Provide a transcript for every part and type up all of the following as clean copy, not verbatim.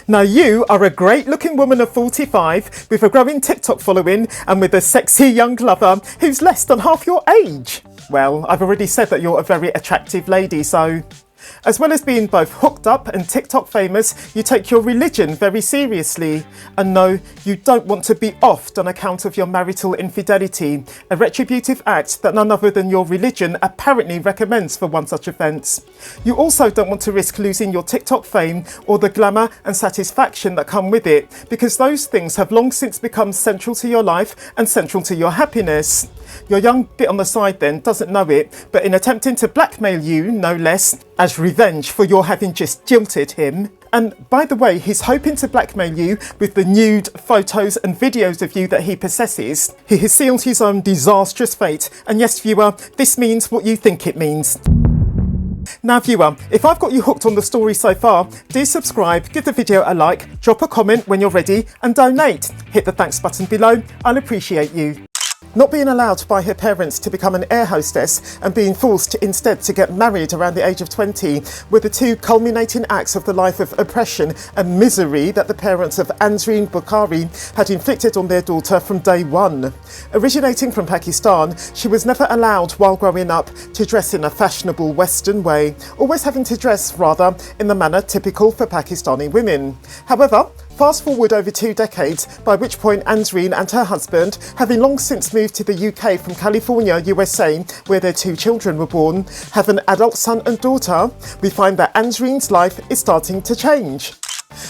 Now you are a great looking woman of 45 with a growing TikTok following and with a sexy young lover who's less than half your age. Well, I've already said that you're a very attractive lady, so... As well as being both hooked up and TikTok famous, you take your religion very seriously. And no, you don't want to be offed on account of your marital infidelity, a retributive act that none other than your religion apparently recommends for one such offence. You also don't want to risk losing your TikTok fame or the glamour and satisfaction that come with it, because those things have long since become central to your life and central to your happiness. Your young bit on the side then doesn't know it, but in attempting to blackmail you, no less, as revenge for your having just jilted him. And by the way, he's hoping to blackmail you with the nude photos and videos of you that he possesses. He has sealed his own disastrous fate. And yes, viewer, this means what you think it means. Now viewer, if I've got you hooked on the story so far, do subscribe, give the video a like, drop a comment when you're ready and donate. Hit the thanks button below, I'll appreciate you. Not being allowed by her parents to become an air hostess and being forced instead to get married around the age of 20 were the two culminating acts of the life of oppression and misery that the parents of Ansreen Bukhari had inflicted on their daughter from day one. Originating from Pakistan, she was never allowed while growing up to dress in a fashionable Western way, always having to dress rather in the manner typical for Pakistani women. However, fast forward over 2 decades, by which point Ansreen and her husband, having long since moved to the UK from California, USA, where their 2 children were born, have an adult son and daughter, we find that Ansreen's life is starting to change.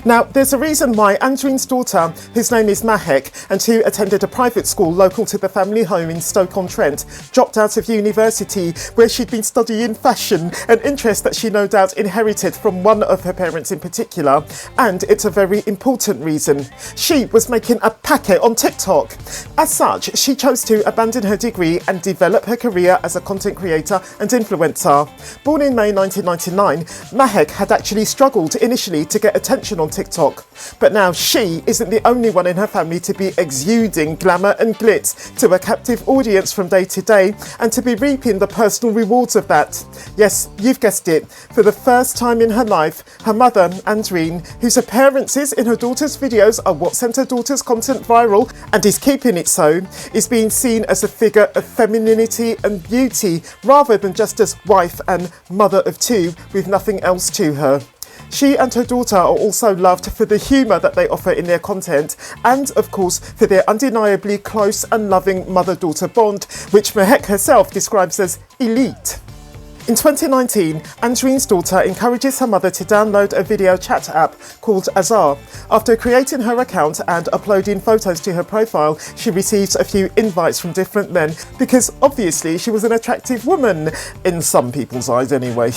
Now, there's a reason why Ansreen's daughter, whose name is Mahek, and who attended a private school local to the family home in Stoke-on-Trent, dropped out of university where she'd been studying fashion, an interest that she no doubt inherited from one of her parents in particular. And it's a very important reason. She was making a packet on TikTok. As such, she chose to abandon her degree and develop her career as a content creator and influencer. Born in May 1999, Mahek had actually struggled initially to get attention on TikTok, but now she isn't the only one in her family to be exuding glamour and glitz to a captive audience from day to day and to be reaping the personal rewards of that. Yes, you've guessed it, for the first time in her life, her mother, Ansreen, whose appearances in her daughter's videos are what sent her daughter's content viral and is keeping it so, is being seen as a figure of femininity and beauty rather than just as wife and mother of 2 with nothing else to her. She and her daughter are also loved for the humour that they offer in their content and, of course, for their undeniably close and loving mother-daughter bond, which Mahek herself describes as elite. In 2019, Ansreen's daughter encourages her mother to download a video chat app called Azar. After creating her account and uploading photos to her profile, she receives a few invites from different men because obviously she was an attractive woman, in some people's eyes anyway.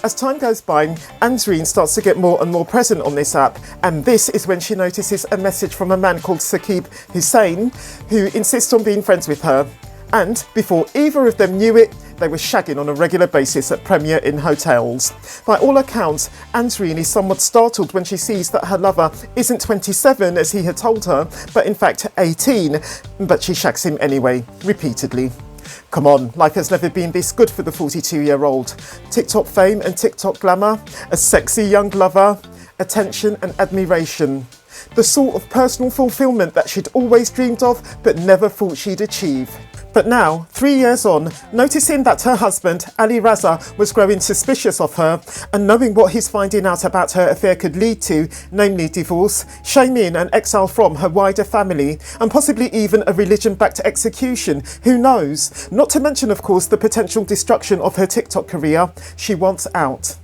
As time goes by, Ansreen starts to get more and more present on this app, and this is when she notices a message from a man called Saqib Hussain, who insists on being friends with her. And before either of them knew it, they were shagging on a regular basis at Premier Inn hotels. By all accounts, Ansreen is somewhat startled when she sees that her lover isn't 27 as he had told her, but in fact 18, but she shags him anyway, repeatedly. Come on, life has never been this good for the 42-year-old. TikTok fame and TikTok glamour, a sexy young lover, attention and admiration. The sort of personal fulfilment that she'd always dreamed of but never thought she'd achieve. But now, 3 years on, noticing that her husband, Ali Raza, was growing suspicious of her, and knowing what his finding out about her affair could lead to, namely divorce, shaming and exile from her wider family, and possibly even a religion-backed execution, who knows? Not to mention, of course, the potential destruction of her TikTok career, she wants out.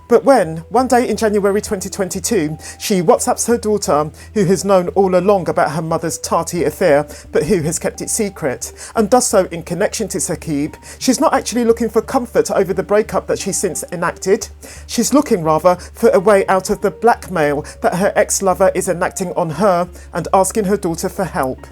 But when, one day in January 2022, she WhatsApps her daughter, who has known all along about her mother's TARTY affair, but who has kept it secret, and does so in connection to Saqib, she's not actually looking for comfort over the breakup that she's since enacted. She's looking rather for a way out of the blackmail that her ex-lover is enacting on her and asking her daughter for help.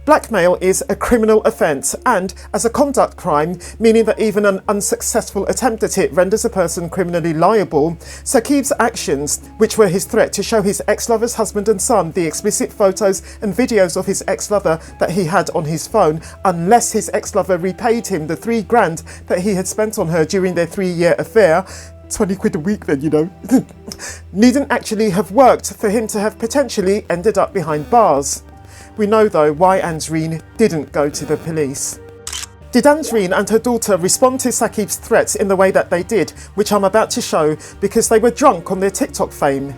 Blackmail is a criminal offence and, as a conduct crime, meaning that even an unsuccessful attempt at it renders a person criminally liable, Saqib's actions, which were his threat to show his ex-lover's husband and son the explicit photos and videos of his ex-lover that he had on his phone, unless his ex-lover repaid him the $3,000 that he had spent on her during their 3-year affair, 20 quid a week then, you know. Needn't actually have worked for him to have potentially ended up behind bars. We know though why Ansreen didn't go to the police. Did Ansreen and her daughter respond to Saqib's threats in the way that they did, which I'm about to show, because they were drunk on their TikTok fame?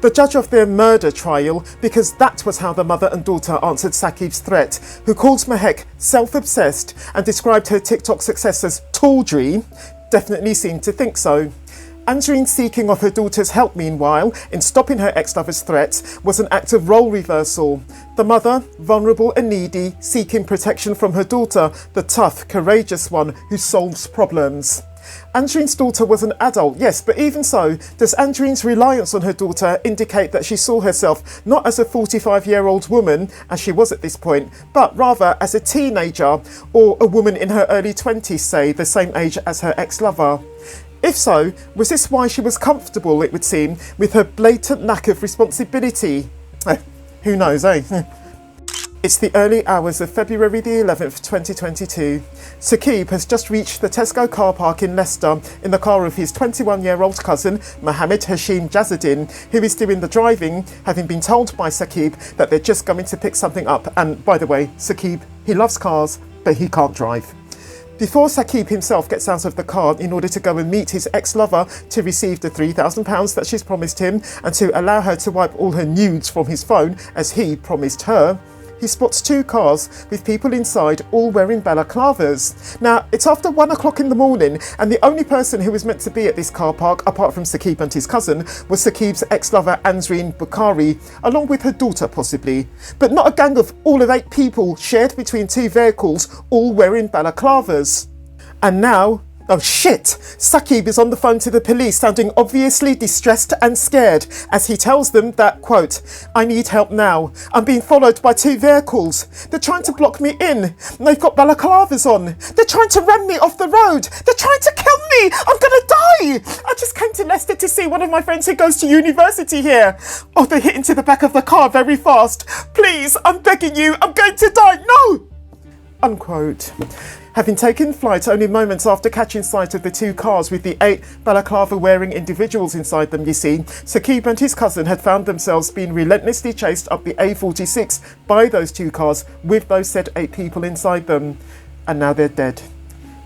The judge of their murder trial, because that was how the mother and daughter answered Saqib's threat, who calls Mahek self-obsessed and described her TikTok success as tawdry, definitely seemed to think so. Ansreen's seeking of her daughter's help, meanwhile, in stopping her ex-lover's threats, was an act of role reversal. The mother, vulnerable and needy, seeking protection from her daughter, the tough, courageous one who solves problems. Ansreen's daughter was an adult, yes, but even so, does Ansreen's reliance on her daughter indicate that she saw herself not as a 45-year-old woman, as she was at this point, but rather as a teenager, or a woman in her early 20s, say, the same age as her ex-lover? If so, was this why she was comfortable, it would seem, with her blatant lack of responsibility? Who knows, eh? It's the early hours of February the 11th, 2022. Saqib has just reached the Tesco car park in Leicester in the car of his 21-year-old cousin, Mohammed Hashim Jazzuddin, who is doing the driving, having been told by Saqib that they're just going to pick something up. And by the way, Saqib, he loves cars, but he can't drive. Before Saqib himself gets out of the car in order to go and meet his ex-lover to receive the £3,000 that she's promised him and to allow her to wipe all her nudes from his phone as he promised her, he spots two cars with people inside all wearing balaclavas. Now, it's after 1 o'clock in the morning and the only person who was meant to be at this car park, apart from Saqib and his cousin, was Saqib's ex-lover Ansreen Bukhari, along with her daughter possibly. But not a gang of all of 8 people shared between 2 vehicles, all wearing balaclavas. And now, oh shit! Saqib is on the phone to the police, sounding obviously distressed and scared, as he tells them that, quote, "I need help now. I'm being followed by 2 vehicles. They're trying to block me in. And they've got balaclavas on. They're trying to ram me off the road. They're trying to kill me. I'm gonna die. I just came to Leicester to see one of my friends who goes to university here. Oh, they hit into the back of the car very fast. Please, I'm begging you. I'm going to die. No!" Unquote. Having taken flight only moments after catching sight of the 2 cars with the 8 balaclava-wearing individuals inside them, you see, Saqib and his cousin had found themselves being relentlessly chased up the A46 by those 2 cars with those said 8 people inside them. And now they're dead.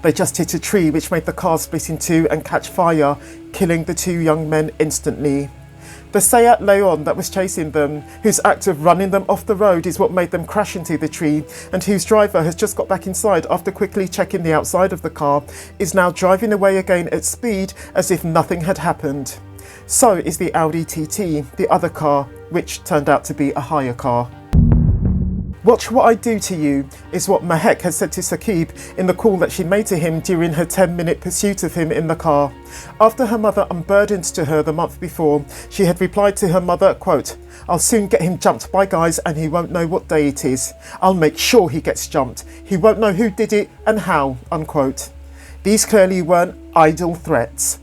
They just hit a tree which made the car split in 2 and catch fire, killing the 2 young men instantly. The Seat Leon that was chasing them, whose act of running them off the road is what made them crash into the tree, and whose driver has just got back inside after quickly checking the outside of the car, is now driving away again at speed as if nothing had happened. So is the Audi TT, the other car, which turned out to be a hire car. "Watch what I do to you," is what Mahek has said to Saqib in the call that she made to him during her 10-minute pursuit of him in the car. After her mother unburdened to her the month before, she had replied to her mother, quote, "I'll soon get him jumped by guys and he won't know what day it is. I'll make sure he gets jumped. He won't know who did it and how," unquote. These clearly weren't idle threats.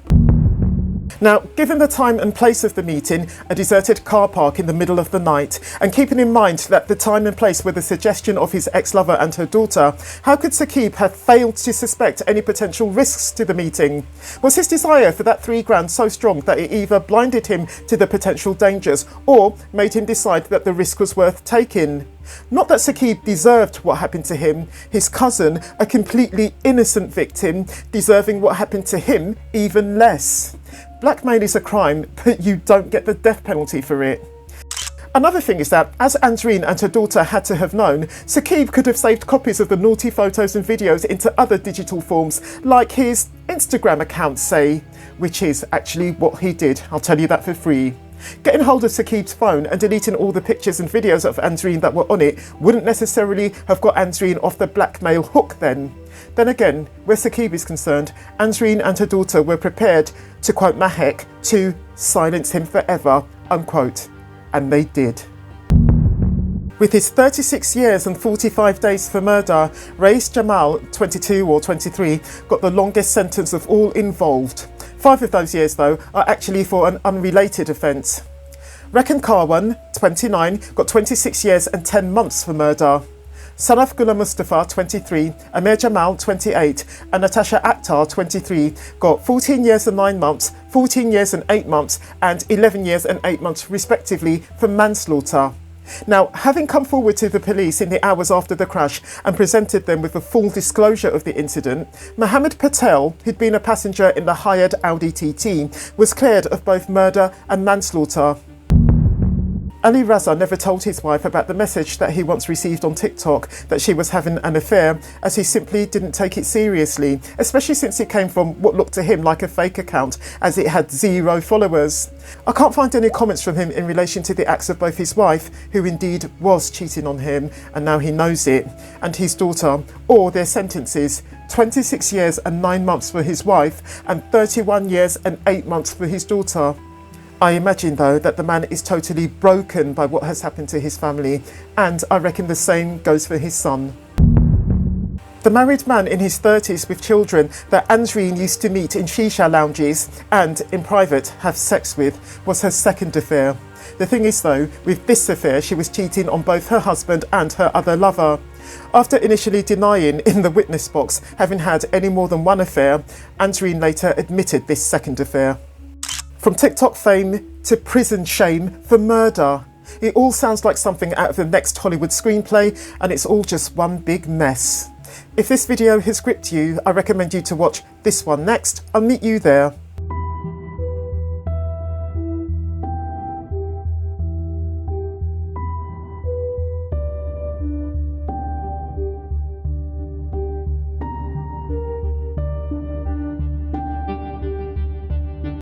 Now, given the time and place of the meeting, a deserted car park in the middle of the night, and keeping in mind that the time and place were the suggestion of his ex-lover and her daughter, how could Saqib have failed to suspect any potential risks to the meeting? Was his desire for that £3,000 so strong that it either blinded him to the potential dangers or made him decide that the risk was worth taking? Not that Saqib deserved what happened to him, his cousin, a completely innocent victim, deserving what happened to him even less. Blackmail is a crime, but you don't get the death penalty for it. Another thing is that, as Ansreen and her daughter had to have known, Saqib could have saved copies of the naughty photos and videos into other digital forms, like his Instagram account, say, which is actually what he did. I'll tell you that for free. Getting hold of Saqib's phone and deleting all the pictures and videos of Ansreen that were on it wouldn't necessarily have got Ansreen off the blackmail hook then. Then again, where Saqib is concerned, Ansreen and her daughter were prepared, to quote Mahek, to silence him forever, unquote. And they did. With his 36 years and 45 days for murder, Rais Jamal, 22 or 23, got the longest sentence of all involved. 5 of those years, though, are actually for an unrelated offence. Reckon Karwan, 29, got 26 years and 10 months for murder. Sanaf Gula Mustafa, 23, Amir Jamal, 28, and Natasha Akhtar, 23, got 14 years and 9 months, 14 years and 8 months, and 11 years and 8 months, respectively, for manslaughter. Now, having come forward to the police in the hours after the crash and presented them with a full disclosure of the incident, Mohammed Patel, who'd been a passenger in the hired Audi TT, was cleared of both murder and manslaughter. Ali Raza never told his wife about the message that he once received on TikTok that she was having an affair, as he simply didn't take it seriously, especially since it came from what looked to him like a fake account, as it had 0 followers. I can't find any comments from him in relation to the acts of both his wife, who indeed was cheating on him and now he knows it, and his daughter, or their sentences: 26 years and 9 months for his wife and 31 years and 8 months for his daughter. I imagine, though, that the man is totally broken by what has happened to his family, and I reckon the same goes for his son. The married man in his 30s with children that Ansreen used to meet in shisha lounges and, in private, have sex with, was her second affair. The thing is, though, with this affair, she was cheating on both her husband and her other lover. After initially denying in the witness box having had any more than one affair, Ansreen later admitted this second affair. From TikTok fame to prison shame for murder. It all sounds like something out of the next Hollywood screenplay, and it's all just one big mess. If this video has gripped you, I recommend you to watch this one next. I'll meet you there.